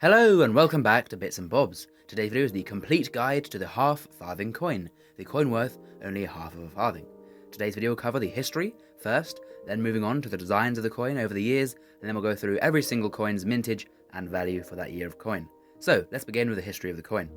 Hello and welcome back to Bits and Bobs. Today's video is the complete guide to the half-farthing coin, the coin worth only a half of a farthing. Today's video will cover the history first, then moving on to the designs of the coin over the years, and then we'll go through every single coin's mintage and value for that year of coin. So let's begin with the history of the coin.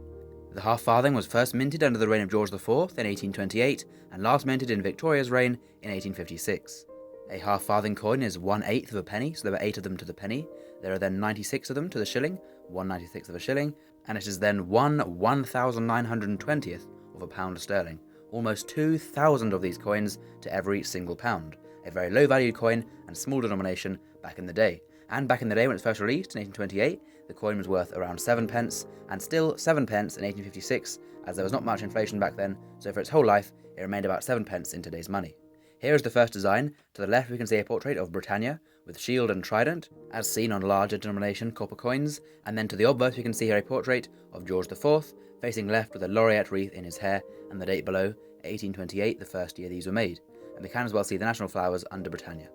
The half-farthing was first minted under the reign of George IV in 1828 and last minted in Victoria's reign in 1856. A half-farthing coin is 1/8 of a penny, so there are 8 of them to the penny. There are then 96 of them to the shilling, 1/96 of a shilling, and it is then 1/1920th of a pound sterling. Almost 2,000 of these coins to every single pound. A very low valued coin and small denomination back in the day. And back in the day when it was first released in 1828, the coin was worth around 7 pence, and still 7 pence in 1856, as there was not much inflation back then, so for its whole life, it remained about 7 pence in today's money. Here is the first design. To the left we can see a portrait of Britannia with shield and trident, as seen on larger denomination copper coins, and then to the obverse we can see here a portrait of George IV, facing left with a laureate wreath in his hair, and the date below, 1828, the first year these were made, and we can as well see the national flowers under Britannia.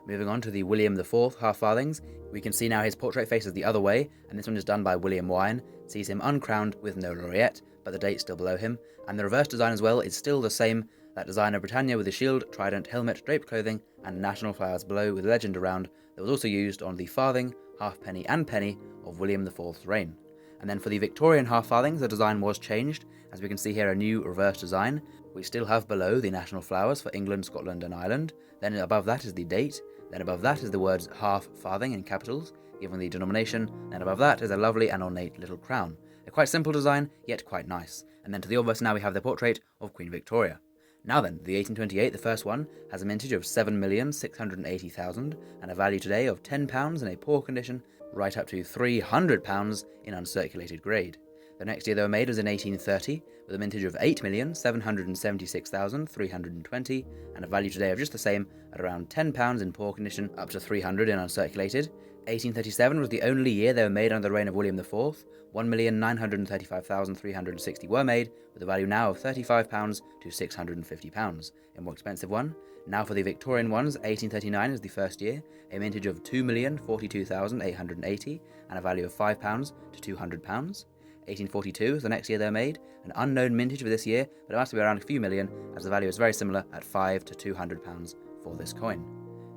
Moving on to the William IV half-farthings, we can see now his portrait faces the other way, and this one is done by William Wine, sees him uncrowned with no laureate, but the date still below him, and the reverse design as well is still the same, that design of Britannia with the shield, trident, helmet, draped clothing, and national flowers below with legend around that was also used on the farthing, halfpenny and penny of William IV's reign. And then for the Victorian half-farthings, the design was changed, as we can see here a new reverse design. We still have below the national flowers for England, Scotland and Ireland, then above that is the date, then above that is the words half-farthing in capitals, given the denomination, and above that is a lovely and ornate little crown. A quite simple design, yet quite nice. And then to the obverse now we have the portrait of Queen Victoria. Now then, the 1828, the first one, has a mintage of 7,680,000 and a value today of £10 in a poor condition, right up to £300 in uncirculated grade. The next year they were made was in 1830, with a mintage of 8,776,320 and a value today of just the same at around £10 in poor condition, up to 300 in uncirculated. 1837 was the only year they were made under the reign of William IV. 1,935,360 were made, with a value now of £35 to £650. A more expensive one. Now for the Victorian ones, 1839 is the first year, a mintage of 2,042,880 and a value of £5 to £200. 1842 is the next year they were made, an unknown mintage for this year, but it must be around a few million, as the value is very similar at £5 to £200 for this coin.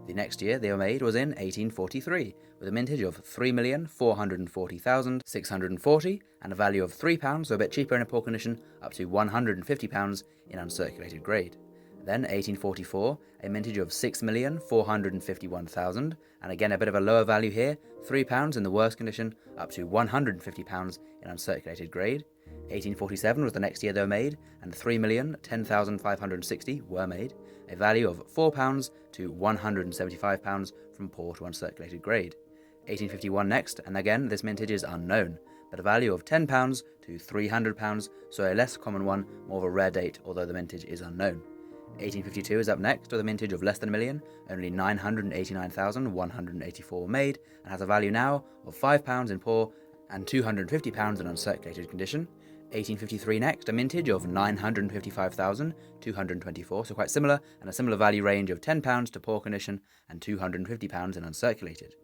The next year they were made was in 1843, with a mintage of 3,440,640 and a value of £3, so a bit cheaper in a poor condition, up to £150 in uncirculated grade. Then 1844, a mintage of 6,451,000, and again a bit of a lower value here, £3 in the worst condition, up to £150 in uncirculated grade. 1847 was the next year they were made, and 3,010,560 were made, a value of £4 to £175 from poor to uncirculated grade. 1851 next, and again this mintage is unknown, but a value of £10 to £300, so a less common one, more of a rare date, although the mintage is unknown. 1852 is up next with a mintage of less than a million, only 989,184 were made, and has a value now of £5 in poor and £250 in uncirculated condition. 1853 next, a mintage of 955,224, so quite similar, and a similar value range of £10 to poor condition and £250 in uncirculated.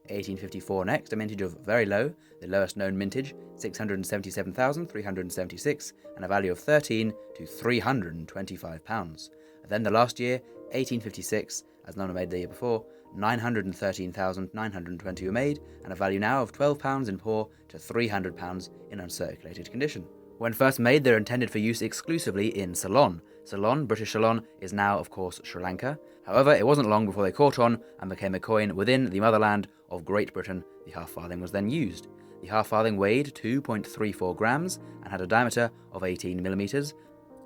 1854 next, a mintage of very low, the lowest known mintage, 677,376, and a value of £13 to £325. And then the last year, 1856, as none were made the year before, 913,920 were made, and a value now of £12 in poor to £300 in uncirculated condition. When first made, they were intended for use exclusively in Ceylon. Ceylon, British Ceylon, is now, of course, Sri Lanka. However, it wasn't long before they caught on and became a coin within the motherland of Great Britain. The half-farthing was then used. The half-farthing weighed 2.34 grams and had a diameter of 18 millimeters.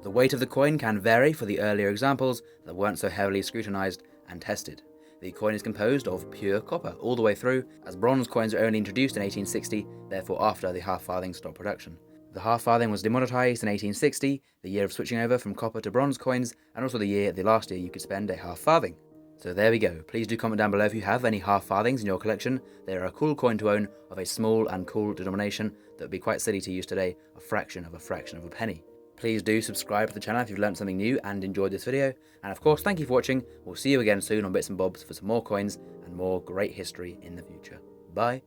The weight of the coin can vary for the earlier examples that weren't so heavily scrutinized and tested. The coin is composed of pure copper all the way through, as bronze coins were only introduced in 1860, therefore after the half-farthing stopped production. The half-farthing was demonetized in 1860, the year of switching over from copper to bronze coins, and also the last year you could spend a half-farthing. So there we go. Please do comment down below if you have any half-farthings in your collection. They are a cool coin to own of a small and cool denomination that would be quite silly to use today, a fraction of a penny. Please do subscribe to the channel if you've learned something new and enjoyed this video. And of course, thank you for watching. We'll see you again soon on Bits and Bobs for some more coins and more great history in the future. Bye.